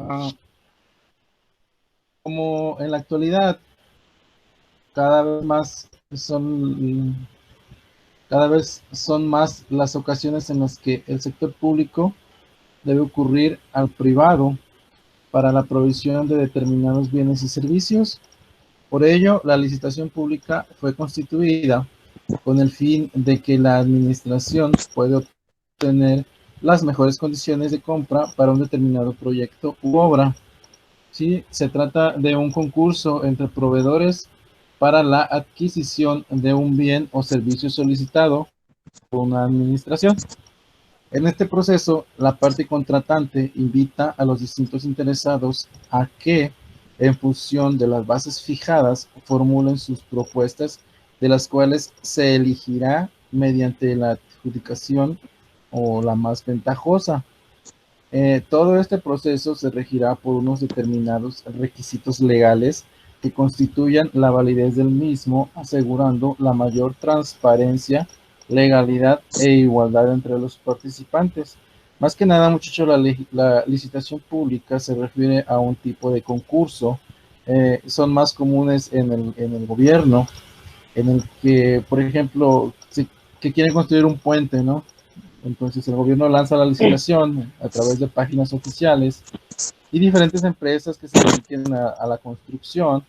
Ah, como en la actualidad cada vez más son, cada vez son más las ocasiones en las que el sector público debe ocurrir al privado para la provisión de determinados bienes y servicios. Por ello, la licitación pública fue constituida con el fin de que la administración pueda obtener las mejores condiciones de compra para un determinado proyecto u obra. Sí, se trata de un concurso entre proveedores para la adquisición de un bien o servicio solicitado por una administración. En este proceso, la parte contratante invita a los distintos interesados a que, en función de las bases fijadas, formulen sus propuestas, de las cuales se elegirá mediante la adjudicación o la más ventajosa. Todo este proceso se regirá por unos determinados requisitos legales que constituyan la validez del mismo, asegurando la mayor transparencia, legalidad e igualdad entre los participantes. Más que nada, muchachos, la licitación pública se refiere a un tipo de concurso. Son más comunes en el gobierno, en el que, por ejemplo, si, que quieren construir un puente, ¿no? Entonces el gobierno lanza la licitación a través de páginas oficiales y diferentes empresas que se dediquen a la construcción,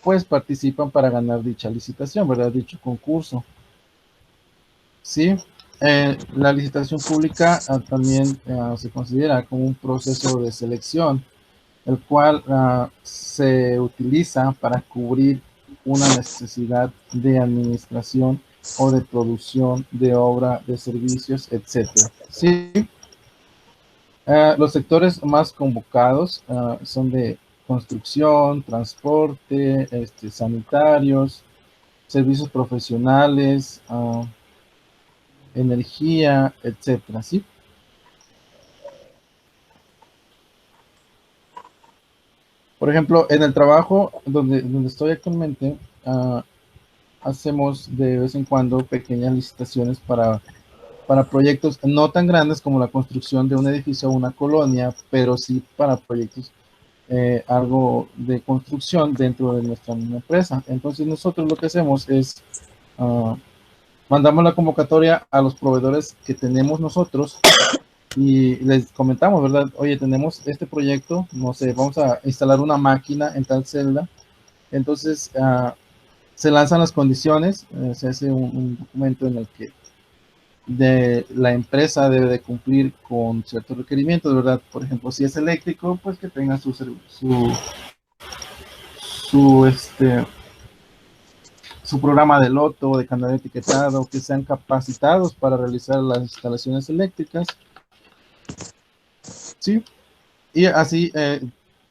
pues participan para ganar dicha licitación, ¿verdad? Dicho concurso. Sí, la licitación pública también se considera como un proceso de selección, el cual se utiliza para cubrir una necesidad de administración o de producción de obra, de servicios, etcétera. Sí, los sectores más convocados son de construcción, transporte, sanitarios, servicios profesionales, energía, etcétera, ¿sí? Por ejemplo, en el trabajo donde estoy actualmente, hacemos de vez en cuando pequeñas licitaciones para proyectos no tan grandes como la construcción de un edificio o una colonia, pero sí para proyectos algo de construcción dentro de nuestra misma empresa. Entonces nosotros lo que hacemos es uh, mandamos la convocatoria a los proveedores que tenemos nosotros y les comentamos, ¿verdad? Oye, tenemos este proyecto, no sé, vamos a instalar una máquina en tal celda. Entonces se lanzan las condiciones, se hace un documento en el que la empresa debe de cumplir con ciertos requerimientos, ¿verdad? Por ejemplo, si es eléctrico, pues que tenga su, su programa de loto, de canal etiquetado, que sean capacitados para realizar las instalaciones eléctricas, ¿sí? Y así,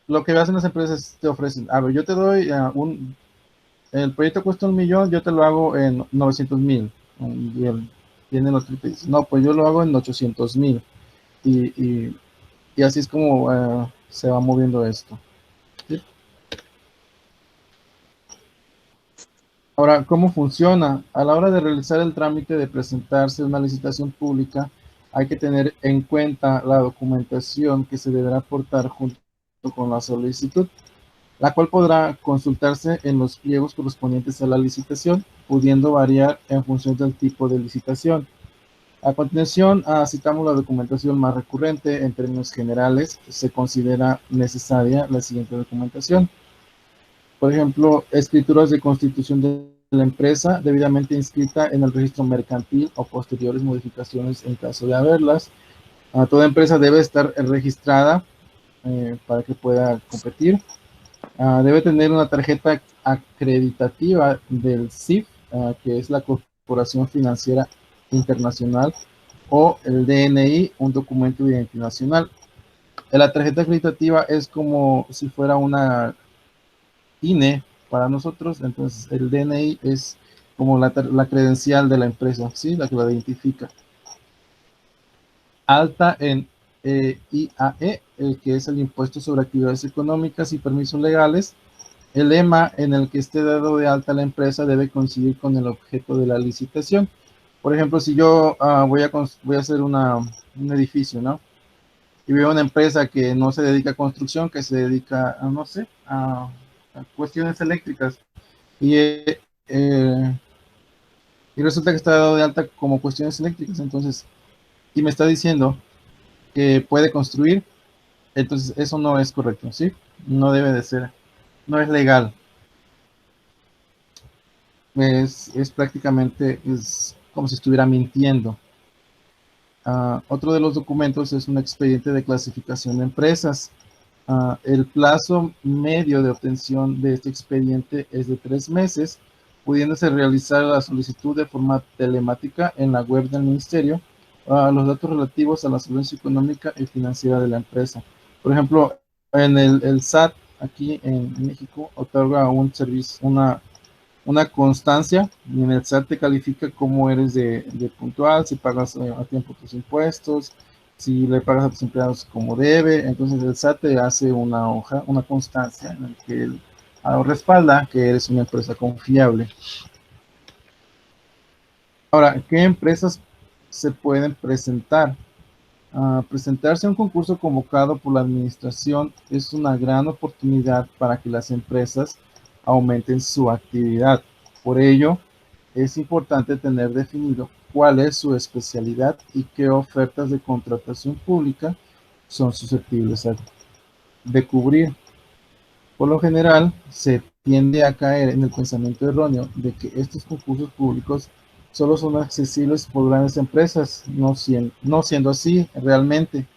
lo que hacen las empresas te ofrecen, a ver, yo te doy el proyecto cuesta 1 millón, yo te lo hago en 900,000. Y tienen los triple, no, pues yo lo hago en 800,000. Y, y así es como se va moviendo esto. ¿Sí? Ahora, ¿cómo funciona? A la hora de realizar el trámite de presentarse una licitación pública, hay que tener en cuenta la documentación que se deberá aportar junto con la solicitud, la cual podrá consultarse en los pliegos correspondientes a la licitación, pudiendo variar en función del tipo de licitación. A continuación, citamos la documentación más recurrente. En términos generales, se considera necesaria la siguiente documentación. Por ejemplo, escrituras de constitución de la empresa debidamente inscrita en el registro mercantil o posteriores modificaciones en caso de haberlas. Toda empresa debe estar registrada para que pueda competir. Debe tener una tarjeta acreditativa del CIF, que es la Corporación Financiera Internacional, o el DNI, un documento de identidad nacional. La tarjeta acreditativa es como si fuera una INE para nosotros, entonces el DNI es como la credencial de la empresa, ¿sí? La que la identifica. Alta en IAE, el que es el impuesto sobre actividades económicas y permisos legales. El lema en el que esté dado de alta la empresa debe coincidir con el objeto de la licitación. Por ejemplo, si yo voy a hacer un edificio, ¿no? y veo una empresa que no se dedica a construcción, que se dedica a, no sé, a cuestiones eléctricas, y, y resulta que está dado de alta como cuestiones eléctricas, entonces, y me está diciendo que puede construir, entonces eso no es correcto, ¿sí? No debe de ser, no es legal. Es prácticamente, es como si estuviera mintiendo. Otro de los documentos es un expediente de clasificación de empresas. El plazo medio de obtención de este expediente es de 3 meses, pudiéndose realizar la solicitud de forma telemática en la web del ministerio, los datos relativos a la solvencia económica y financiera de la empresa. Por ejemplo, en el SAT, aquí en México, otorga un servicio, una constancia, y en el SAT te califica cómo eres de puntual, si pagas a tiempo tus impuestos, si le pagas a tus empleados como debe. Entonces el SAT te hace una hoja, una constancia en la que él respalda que eres una empresa confiable. Ahora, ¿qué empresas se pueden presentar? Presentarse a un concurso convocado por la administración es una gran oportunidad para que las empresas aumenten su actividad. Por ello, es importante tener definido cuál es su especialidad y qué ofertas de contratación pública son susceptibles de cubrir. Por lo general, se tiende a caer en el pensamiento erróneo de que estos concursos públicos solo son accesibles por grandes empresas, no siendo así realmente,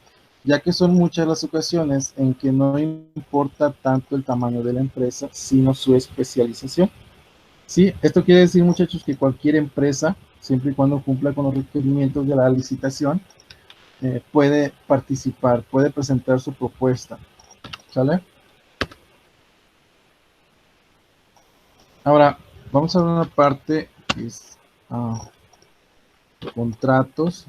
ya que son muchas las ocasiones en que no importa tanto el tamaño de la empresa, sino su especialización. Sí, esto quiere decir, muchachos, que cualquier empresa, siempre y cuando cumpla con los requerimientos de la licitación, puede participar, puede presentar su propuesta. ¿Sale? Ahora, vamos a ver una parte que es contratos.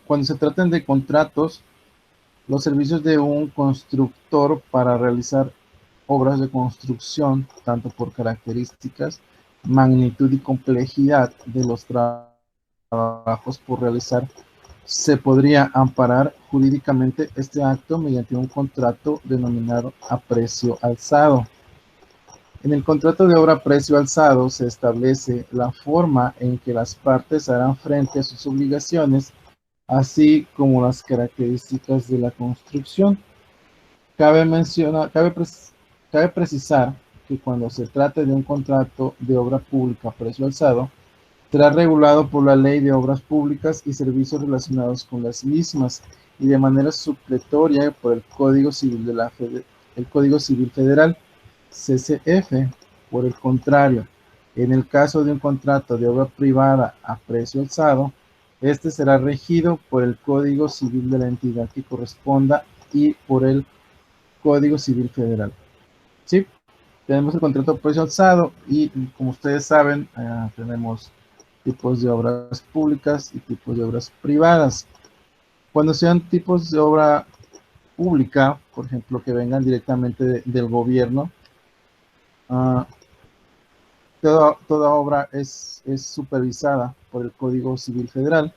Cuando se tratan de contratos, los servicios de un constructor para realizar obras de construcción, tanto por características, magnitud y complejidad de los trabajos por realizar, se podría amparar jurídicamente este acto mediante un contrato denominado a precio alzado. En el contrato de obra a precio alzado se establece la forma en que las partes harán frente a sus obligaciones, así como las características de la construcción. Cabe precisar que cuando se trate de un contrato de obra pública a precio alzado, será regulado por la Ley de Obras Públicas y Servicios relacionados con las mismas, y de manera supletoria por el Código Civil el Código Civil Federal, CCF. Por el contrario, en el caso de un contrato de obra privada a precio alzado, este será regido por el Código Civil de la entidad que corresponda y por el Código Civil Federal. ¿Sí? Tenemos el contrato a precio alzado y, como ustedes saben, tenemos tipos de obras públicas y tipos de obras privadas. Cuando sean tipos de obra pública, por ejemplo, que vengan directamente del gobierno, toda obra es supervisada por el Código Civil Federal.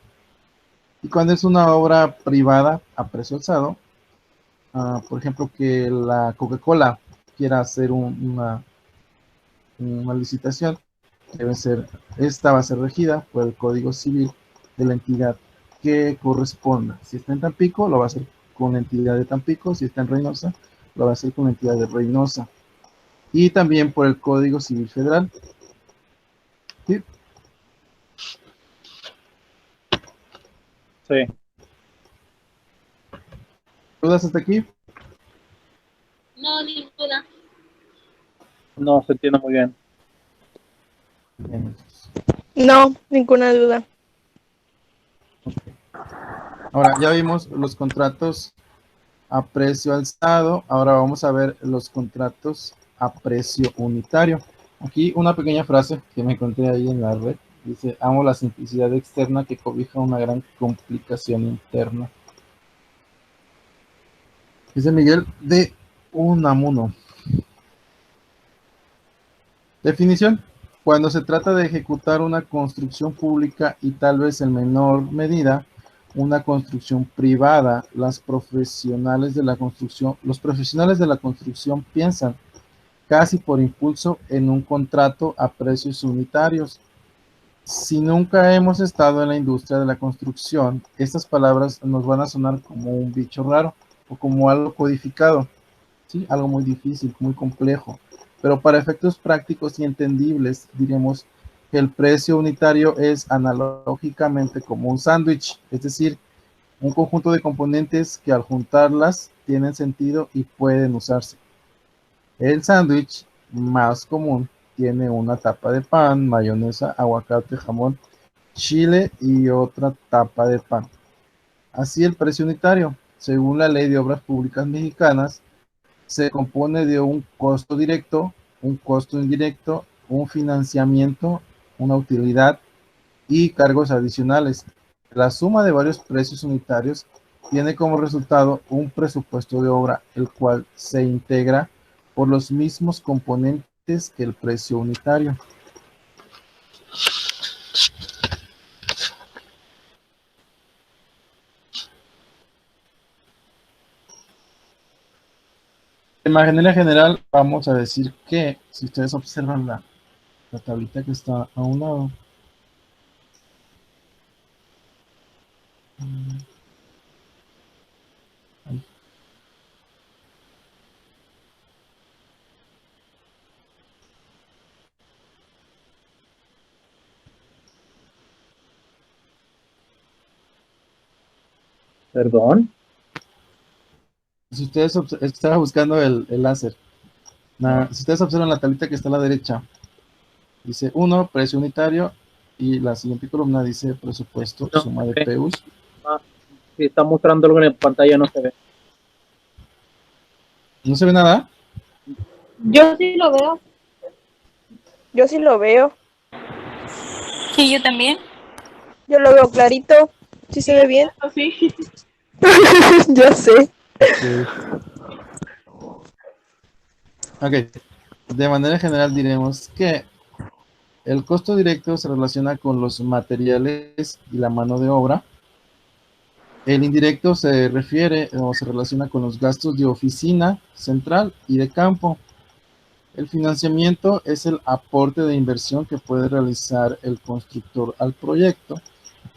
Y cuando es una obra privada a precio alzado, por ejemplo, que la Coca-Cola quiera hacer una licitación, esta va a ser regida por el Código Civil de la entidad que corresponda. Si está en Tampico, lo va a hacer con la entidad de Tampico. Si está en Reynosa, lo va a hacer con la entidad de Reynosa. Y también por el Código Civil Federal. ¿Sí? Sí. ¿Dudas hasta aquí? No, ninguna. No, se entiende muy bien. No, ninguna duda. Ahora, ya vimos los contratos a precio alzado. Ahora vamos a ver los contratos a precio unitario. Aquí una pequeña frase que me encontré ahí en la red. Dice: amo la simplicidad externa que cobija una gran complicación interna. Dice Miguel de Unamuno. Definición: cuando se trata de ejecutar una construcción pública y tal vez en menor medida una construcción privada, los profesionales de la construcción piensan casi por impulso en un contrato a precios unitarios. Si nunca hemos estado en la industria de la construcción, estas palabras nos van a sonar como un bicho raro o como algo codificado, ¿sí? Algo muy difícil, muy complejo. Pero para efectos prácticos y entendibles, diremos que el precio unitario es analógicamente como un sándwich, es decir, un conjunto de componentes que al juntarlas tienen sentido y pueden usarse. El sándwich más común tiene una tapa de pan, mayonesa, aguacate, jamón, chile y otra tapa de pan. Así el precio unitario, según la Ley de Obras Públicas Mexicanas, se compone de un costo directo, un costo indirecto, un financiamiento, una utilidad y cargos adicionales. La suma de varios precios unitarios tiene como resultado un presupuesto de obra, el cual se integra por los mismos componentes que el precio unitario. De manera general, vamos a decir que, si ustedes observan la tablita que está a un lado, ahí. Perdón. Si ustedes estaba buscando el láser. Si ustedes observan la tablita que está a la derecha, dice 1, precio unitario, y la siguiente columna dice presupuesto, No, suma de ok. PUs. Si está mostrando algo en la pantalla, no se ve. ¿No se ve nada? Yo sí lo veo. Yo sí lo veo. Sí, yo también. Yo lo veo clarito. ¿Sí se ve bien? Sí. Yo sé. Ok. De manera general diremos que el costo directo se relaciona con los materiales y la mano de obra. El indirecto se refiere o se relaciona con los gastos de oficina central y de campo. El financiamiento es el aporte de inversión que puede realizar el constructor al proyecto,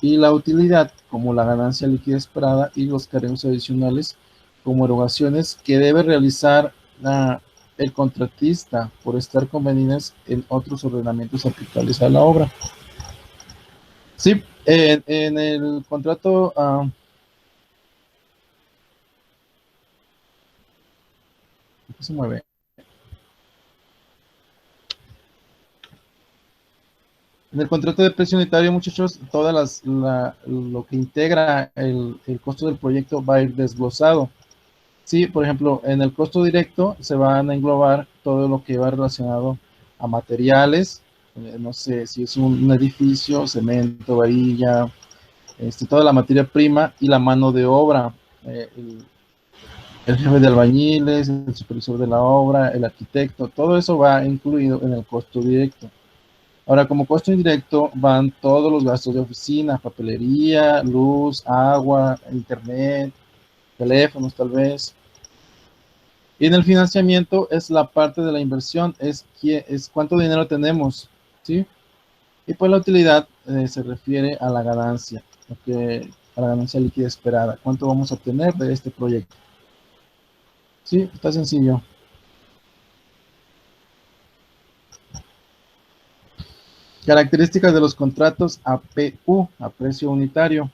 y la utilidad, como la ganancia líquida esperada y los cargos adicionales, como erogaciones que debe realizar el contratista por estar convenidas en otros ordenamientos aplicables a la obra. Sí, en el contrato... ¿qué se mueve? En el contrato de precio unitario, muchachos, lo que integra el costo del proyecto va a ir desglosado. Sí, por ejemplo, en el costo directo se van a englobar todo lo que va relacionado a materiales, no sé si es un edificio, cemento, varilla, toda la materia prima y la mano de obra, el jefe de albañiles, el supervisor de la obra, el arquitecto, todo eso va incluido en el costo directo. Ahora, como costo indirecto van todos los gastos de oficina, papelería, luz, agua, internet, teléfonos tal vez. Y en el financiamiento es la parte de la inversión, es cuánto dinero tenemos, ¿sí? Y pues la utilidad se refiere a la ganancia, a la ganancia líquida esperada, cuánto vamos a obtener de este proyecto. Sí, está sencillo. Características de los contratos APU, a precio unitario.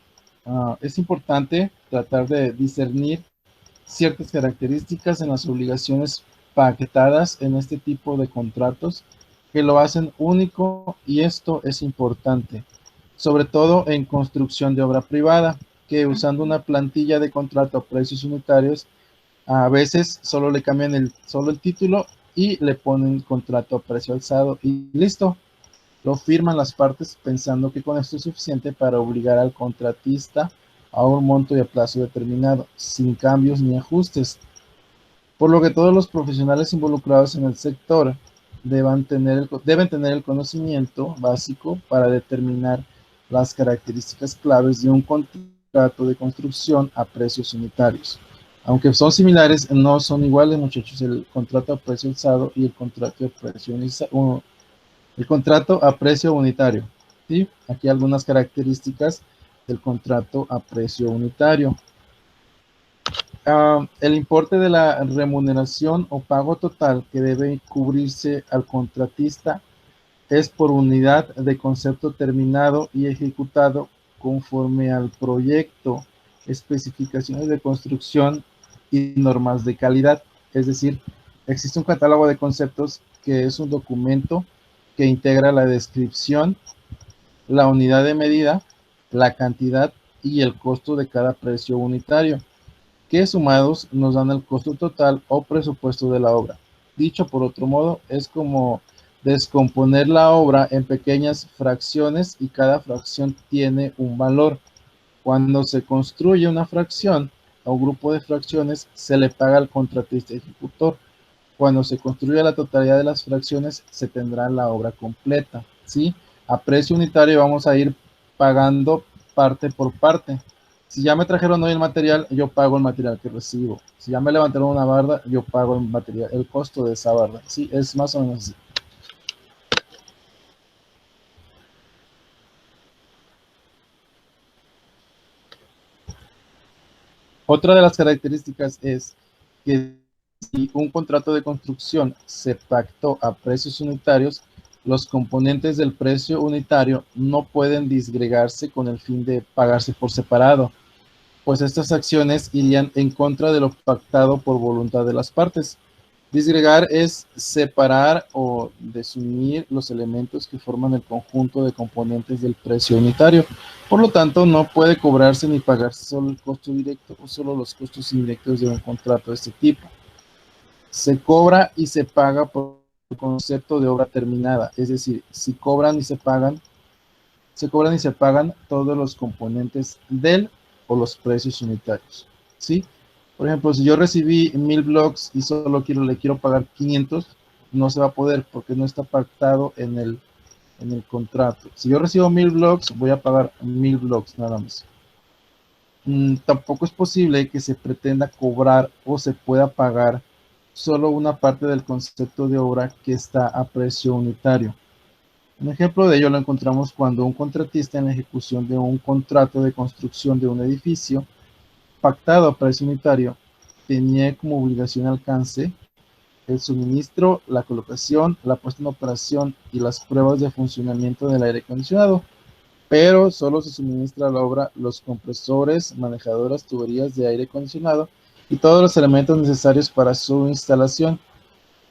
Es importante tratar de discernir ciertas características en las obligaciones paquetadas en este tipo de contratos que lo hacen único, y esto es importante, sobre todo en construcción de obra privada, que usando una plantilla de contrato a precios unitarios, a veces solo le cambian solo el título y le ponen contrato a precio alzado y listo. Lo firman las partes pensando que con esto es suficiente para obligar al contratista a un monto y a plazo determinado, sin cambios ni ajustes. Por lo que todos los profesionales involucrados en el sector deben tener el conocimiento básico para determinar las características claves de un contrato contrato de construcción a precios unitarios. Aunque son similares, no son iguales, muchachos, el contrato a precio alzado y el contrato a precio unitario. ¿Sí? Aquí algunas características del contrato a precio unitario. El importe de la remuneración o pago total que debe cubrirse al contratista es por unidad de concepto terminado y ejecutado conforme al proyecto, especificaciones de construcción y normas de calidad. Es decir, existe un catálogo de conceptos que es un documento que integra la descripción, la unidad de medida, la cantidad y el costo de cada precio unitario, que sumados nos dan el costo total o presupuesto de la obra. Dicho por otro modo, es como descomponer la obra en pequeñas fracciones y cada fracción tiene un valor. Cuando se construye una fracción o grupo de fracciones, se le paga al contratista ejecutor. Cuando se construye la totalidad de las fracciones, se tendrá la obra completa, ¿sí? A precio unitario vamos a ir pagando parte por parte. Si ya me trajeron hoy el material, yo pago el material que recibo. Si ya me levantaron una barda, yo pago el material, el costo de esa barda. Sí, es más o menos así. Otra de las características es que si un contrato de construcción se pactó a precios unitarios, los componentes del precio unitario no pueden disgregarse con el fin de pagarse por separado, pues estas acciones irían en contra de lo pactado por voluntad de las partes. Disgregar es separar o desunir los elementos que forman el conjunto de componentes del precio unitario. Por lo tanto, no puede cobrarse ni pagarse solo el costo directo o solo los costos indirectos de un contrato de este tipo. Se cobra y se paga por el concepto de obra terminada, es decir, se cobran y se pagan todos los componentes del o los precios unitarios, ¿sí? Por ejemplo, si yo recibí 1000 blocks y solo le quiero pagar 500, no se va a poder porque no está pactado en el contrato. Si yo recibo 1000 blocks, voy a pagar 1000 blocks nada más. Tampoco es posible que se pretenda cobrar o se pueda pagar solo una parte del concepto de obra que está a precio unitario. Un ejemplo de ello lo encontramos cuando un contratista en la ejecución de un contrato de construcción de un edificio pactado a precio unitario tenía como obligación alcance el suministro, la colocación, la puesta en operación y las pruebas de funcionamiento del aire acondicionado, pero solo se suministra a la obra los compresores, manejadoras, tuberías de aire acondicionado y todos los elementos necesarios para su instalación,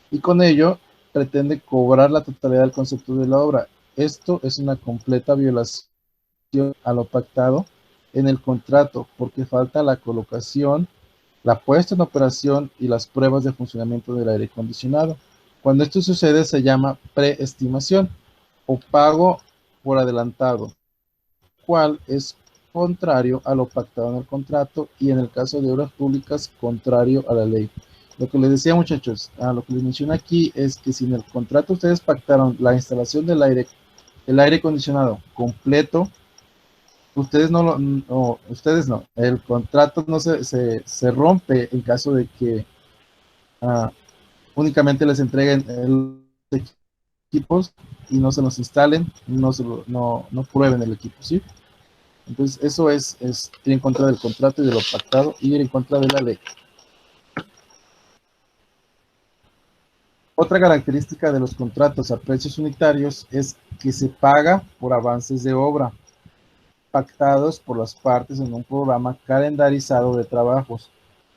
y con ello pretende cobrar la totalidad del concepto de la obra. Esto es una completa violación a lo pactado en el contrato porque falta la colocación, la puesta en operación y las pruebas de funcionamiento del aire acondicionado. Cuando esto sucede se llama preestimación o pago por adelantado, cual es contrario a lo pactado en el contrato y en el caso de obras públicas contrario a la ley. Lo que les decía, muchachos, lo que les menciono aquí es que si en el contrato ustedes pactaron la instalación del aire acondicionado completo, ustedes no, el contrato no se rompe en caso de que únicamente les entreguen los equipos y no se los instalen, no prueben el equipo, ¿sí? Entonces eso es ir en contra del contrato y de lo pactado y ir en contra de la ley. Otra característica de los contratos a precios unitarios es que se paga por avances de obra pactados por las partes en un programa calendarizado de trabajos,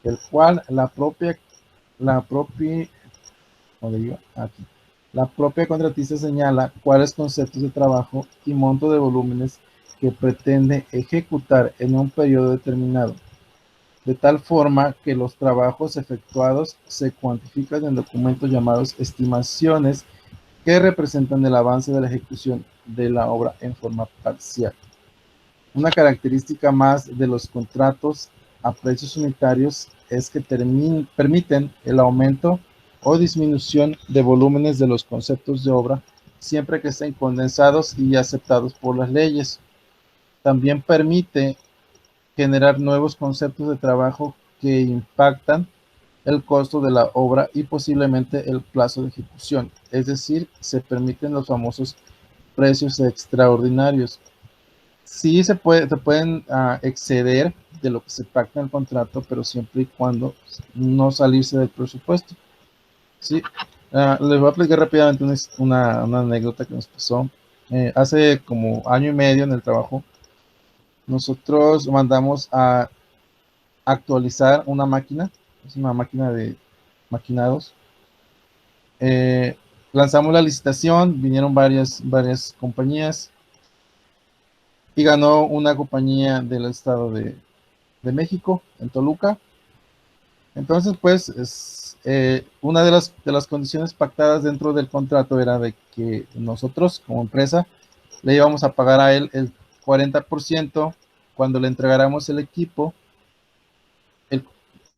el cual la propia contratista señala cuáles conceptos de trabajo y monto de volúmenes que pretende ejecutar en un periodo determinado, de tal forma que los trabajos efectuados se cuantifican en documentos llamados estimaciones que representan el avance de la ejecución de la obra en forma parcial. Una característica más de los contratos a precios unitarios es que permiten el aumento o disminución de volúmenes de los conceptos de obra siempre que estén condensados y aceptados por las leyes. También permite generar nuevos conceptos de trabajo que impactan el costo de la obra y posiblemente el plazo de ejecución. Es decir, se permiten los famosos precios extraordinarios. Sí se pueden exceder de lo que se pacta en el contrato, pero siempre y cuando no salirse del presupuesto. Sí, les voy a explicar rápidamente una anécdota que nos pasó. Hace como año y medio en el trabajo, nosotros mandamos a actualizar una máquina, es una máquina de maquinados. Eh, Lanzamos la licitación, vinieron varias compañías y ganó una compañía del estado de México, en Toluca. Entonces, pues, una de las condiciones pactadas dentro del contrato era de que nosotros, como empresa, le íbamos a pagar a él el 40% cuando le entregáramos el equipo. El,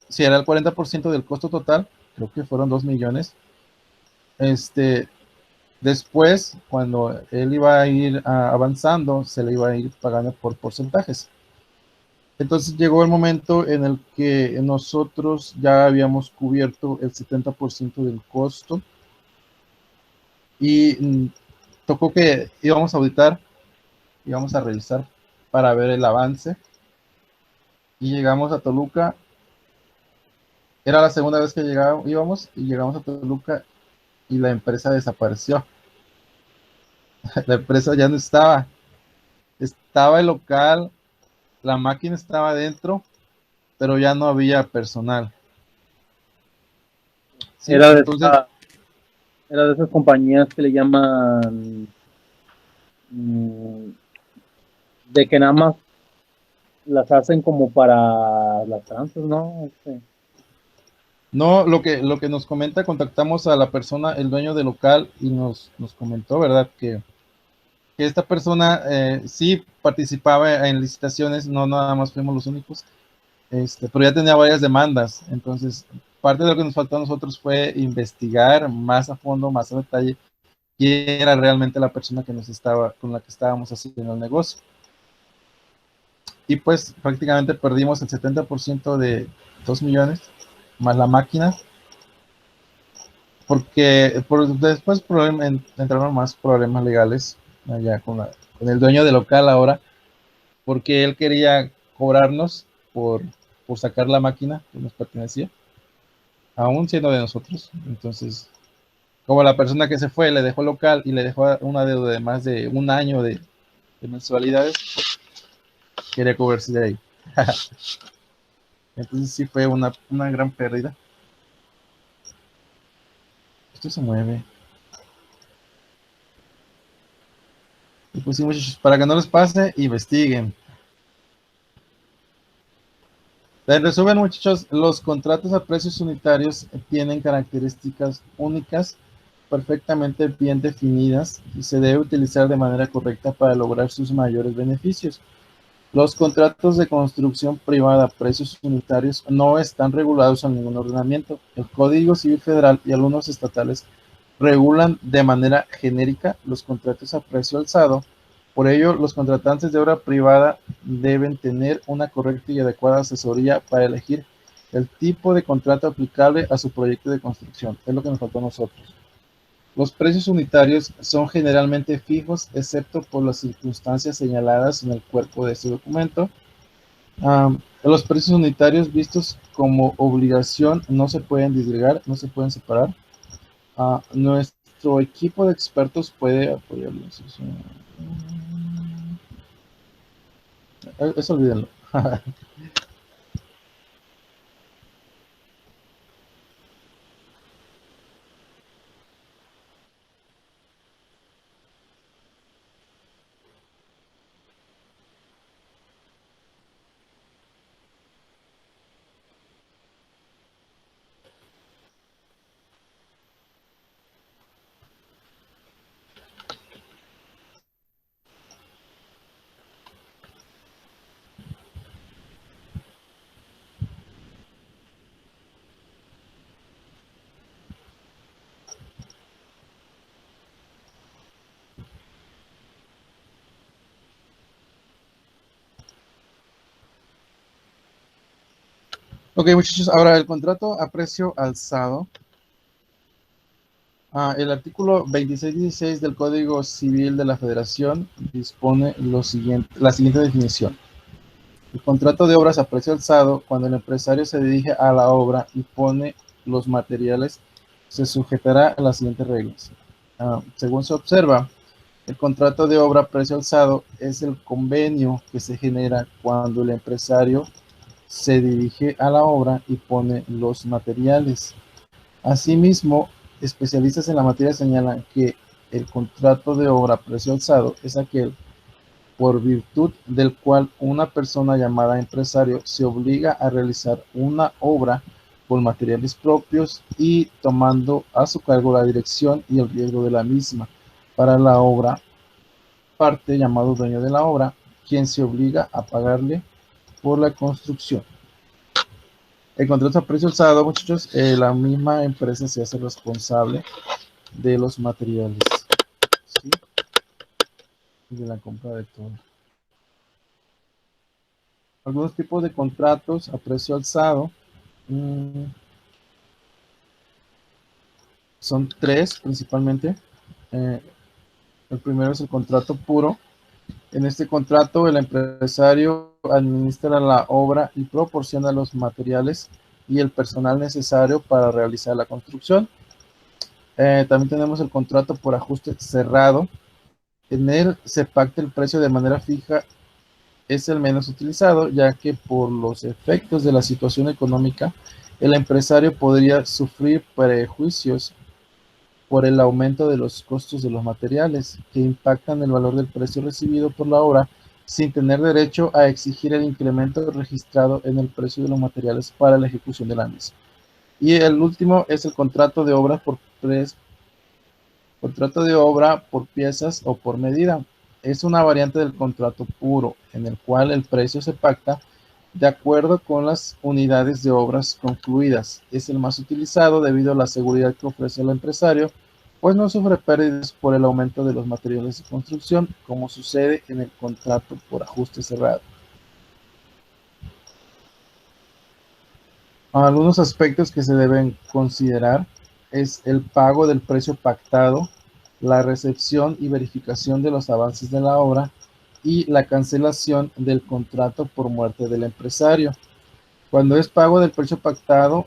si era el 40% del costo total, creo que fueron 2 millones. Después, cuando él iba a ir avanzando, se le iba a ir pagando por porcentajes. Entonces llegó el momento en el que nosotros ya habíamos cubierto el 70% del costo y tocó que íbamos a auditar, íbamos a revisar para ver el avance y llegamos a Toluca. Era la segunda vez que íbamos y llegamos a Toluca y la empresa desapareció. La empresa ya no estaba. Estaba el local, la máquina estaba dentro, pero ya no había personal. Sí, Era de entonces, era de esas compañías que le llaman de que nada más las hacen como para las tranzas, ¿no? no, lo que nos comenta, contactamos a la persona, el dueño del local, y nos comentó, ¿verdad? Que esta persona sí participaba en licitaciones, no nada más fuimos los únicos, pero ya tenía varias demandas. Entonces, parte de lo que nos faltó a nosotros fue investigar más a fondo, más a detalle, quién era realmente la persona con la que estábamos haciendo el negocio. Y pues prácticamente perdimos el 70% de 2 millones, más la máquina, porque después entraron más problemas legales allá con el dueño del local ahora, porque él quería cobrarnos por sacar la máquina que nos pertenecía, aún siendo de nosotros. Entonces, como la persona que se fue le dejó el local y le dejó una deuda de más de un año de mensualidades, quería cobrarse de ahí. Entonces sí fue una gran pérdida. Esto se mueve. Y pues sí, muchachos, para que no les pase, investiguen. En resumen, muchachos, los contratos a precios unitarios tienen características únicas, perfectamente bien definidas y se debe utilizar de manera correcta para lograr sus mayores beneficios. Los contratos de construcción privada a precios unitarios no están regulados en ningún ordenamiento. El Código Civil Federal y algunos estatales regulan de manera genérica los contratos a precio alzado. Por ello, los contratantes de obra privada deben tener una correcta y adecuada asesoría para elegir el tipo de contrato aplicable a su proyecto de construcción. Es lo que nos faltó a nosotros. Los precios unitarios son generalmente fijos, excepto por las circunstancias señaladas en el cuerpo de este documento. Los precios unitarios vistos como obligación no se pueden disgregar, no se pueden separar. Nuestro equipo de expertos puede apoyarlos. Eso olvídenlo. Ok, muchachos, ahora el contrato a precio alzado. El artículo 2616 del Código Civil de la Federación dispone la siguiente definición. El contrato de obras a precio alzado, cuando el empresario se dirige a la obra y pone los materiales, se sujetará a las siguientes reglas. Según se observa, el contrato de obra a precio alzado es el convenio que se genera cuando el empresario se dirige a la obra y pone los materiales. Asimismo, especialistas en la materia señalan que el contrato de obra a precio alzado es aquel por virtud del cual una persona llamada empresario se obliga a realizar una obra con materiales propios y tomando a su cargo la dirección y el riesgo de la misma. Para la obra, parte llamado dueño de la obra, quien se obliga a pagarle por la construcción. El contrato a precio alzado, muchachos, la misma empresa se hace responsable de los materiales, ¿sí? Y de la compra de todo. Algunos tipos de contratos a precio alzado son tres principalmente. El primero es el contrato puro. En este contrato, el empresario administra la obra y proporciona los materiales y el personal necesario para realizar la construcción. También tenemos el contrato por ajuste cerrado. En él se pacta el precio de manera fija. Es el menos utilizado, ya que por los efectos de la situación económica, el empresario podría sufrir prejuicios por el aumento de los costos de los materiales, que impactan el valor del precio recibido por la obra, sin tener derecho a exigir el incremento registrado en el precio de los materiales para la ejecución de la misma. Y el último es el contrato de obra por piezas o por medida. Es una variante del contrato puro, en el cual el precio se pacta de acuerdo con las unidades de obras concluidas. Es el más utilizado debido a la seguridad que ofrece el empresario, pues no sufre pérdidas por el aumento de los materiales de construcción, como sucede en el contrato por ajuste cerrado. Algunos aspectos que se deben considerar es el pago del precio pactado, la recepción y verificación de los avances de la obra y la cancelación del contrato por muerte del empresario. Cuando es pago del precio pactado,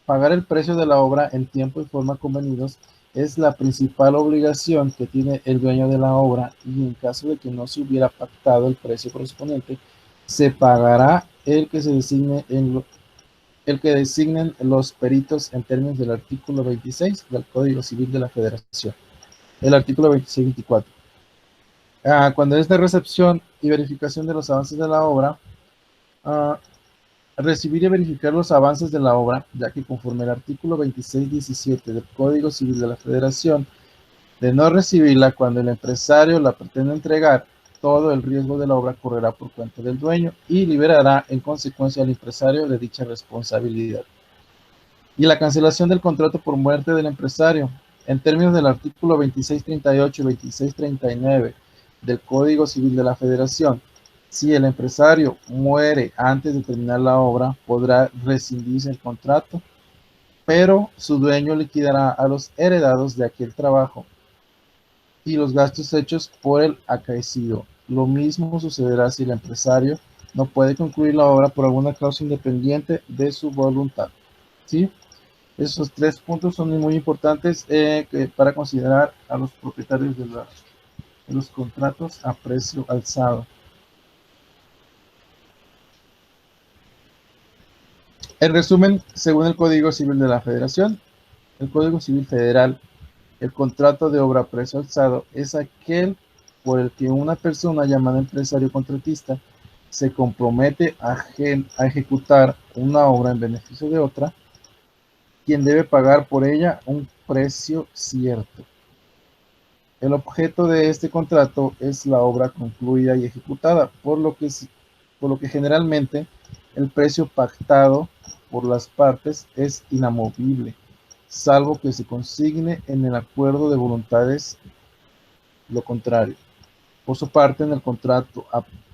pagar el precio de la obra en tiempo y forma convenidos es la principal obligación que tiene el dueño de la obra, y en caso de que no se hubiera pactado el precio correspondiente, se pagará el que designen los peritos en términos del artículo 26 del Código Civil de la Federación. El artículo 26-24. Cuando es de recepción y verificación de los avances de la obra, recibir y verificar los avances de la obra, ya que conforme al artículo 26-17 del Código Civil de la Federación, de no recibirla cuando el empresario la pretende entregar, todo el riesgo de la obra correrá por cuenta del dueño y liberará en consecuencia al empresario de dicha responsabilidad. Y la cancelación del contrato por muerte del empresario, en términos del artículo 2638 y 2639 del Código Civil de la Federación, si el empresario muere antes de terminar la obra, podrá rescindirse el contrato, pero su dueño liquidará a los heredados de aquel trabajo y los gastos hechos por el acaecido. Lo mismo sucederá si el empresario no puede concluir la obra por alguna causa independiente de su voluntad. ¿Sí? Esos tres puntos son muy importantes para considerar a los propietarios de los contratos a precio alzado. En resumen, según el Código Civil de la Federación, el Código Civil Federal, el contrato de obra a precio alzado es aquel por el que una persona llamada empresario contratista se compromete a ejecutar una obra en beneficio de otra, quien debe pagar por ella un precio cierto. El objeto de este contrato es la obra concluida y ejecutada, por lo que generalmente el precio pactado por las partes es inamovible, salvo que se consigne en el acuerdo de voluntades lo contrario. Por su parte, en el contrato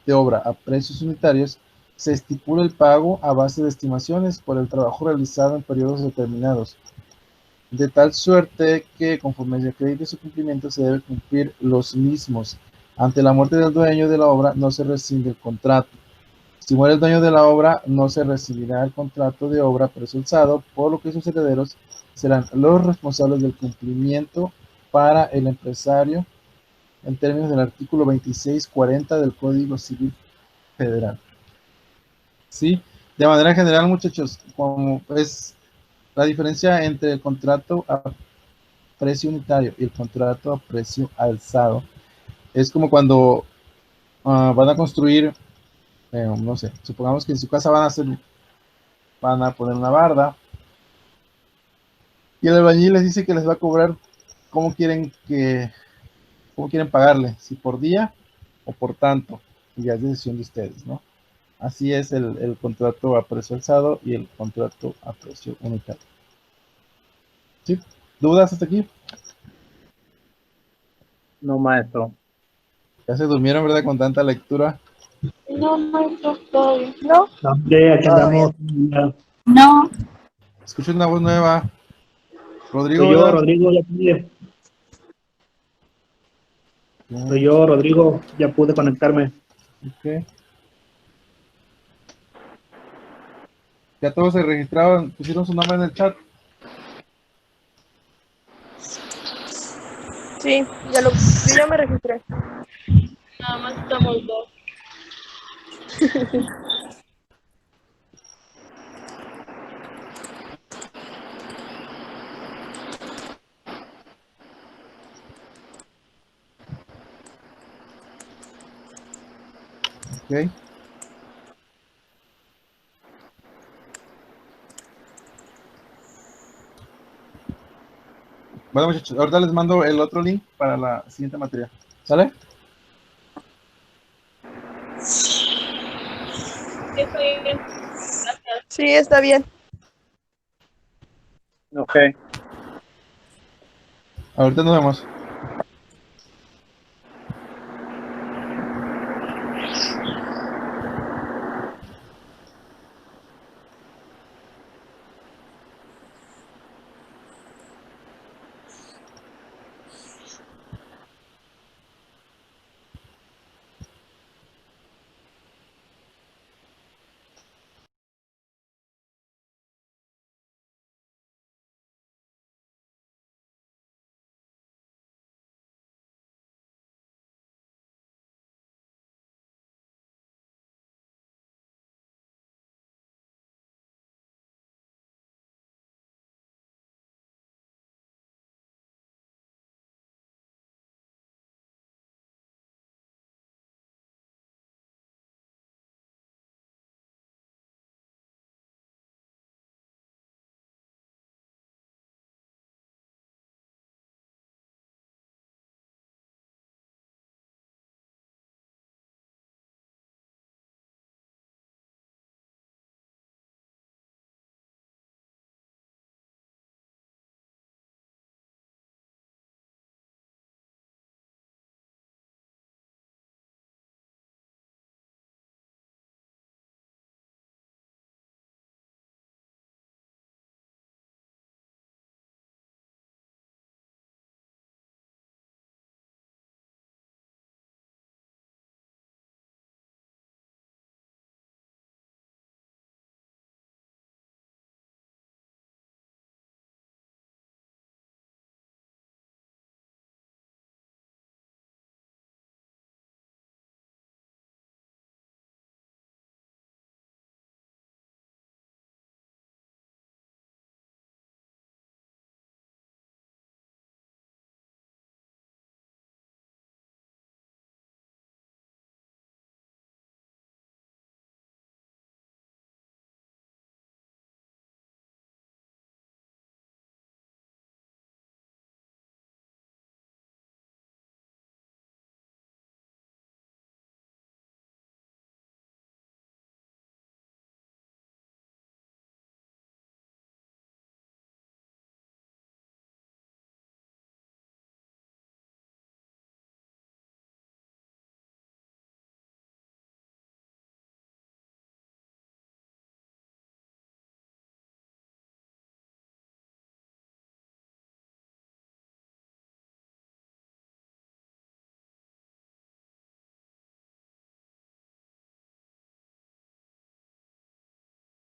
de obra a precios unitarios, se estipula el pago a base de estimaciones por el trabajo realizado en periodos determinados, de tal suerte que conforme se acredite su cumplimiento se debe cumplir los mismos. Ante la muerte del dueño de la obra no se rescinde el contrato. Si muere el dueño de la obra, no se rescindirá el contrato de obra presupuestado, por lo que sus herederos serán los responsables del cumplimiento para el empresario en términos del artículo 2640 del Código Civil Federal. ¿Sí? De manera general, muchachos, como es la diferencia entre el contrato a precio unitario y el contrato a precio alzado, es como cuando van a construir, no sé, supongamos que en su casa van a poner una barda y el albañil les dice que les va a cobrar cómo quieren pagarle, si por día o por tanto, y ya es decisión de ustedes, ¿no? Así es el contrato a precio alzado y el contrato a precio unitario. ¿Sí? ¿Dudas hasta aquí? No, maestro. Ya se durmieron, ¿verdad? Con tanta lectura. No, maestro, todo bien. ¿No? Hombre, aquí andamos. No, Escucho una voz nueva. Rodrigo, Soy yo, ¿verdad? Rodrigo, ya pude. Bien, Soy yo, Rodrigo, ya pude conectarme. ok. Ya todos se registraron, pusieron su nombre en el chat. Sí, yo ya me registré. nada más estamos dos. Ok. Bueno, muchachos, ahorita les mando el otro link para la siguiente materia. ¿Sale? Estoy bien. Gracias. Sí, está bien. Ok. Ahorita nos vemos.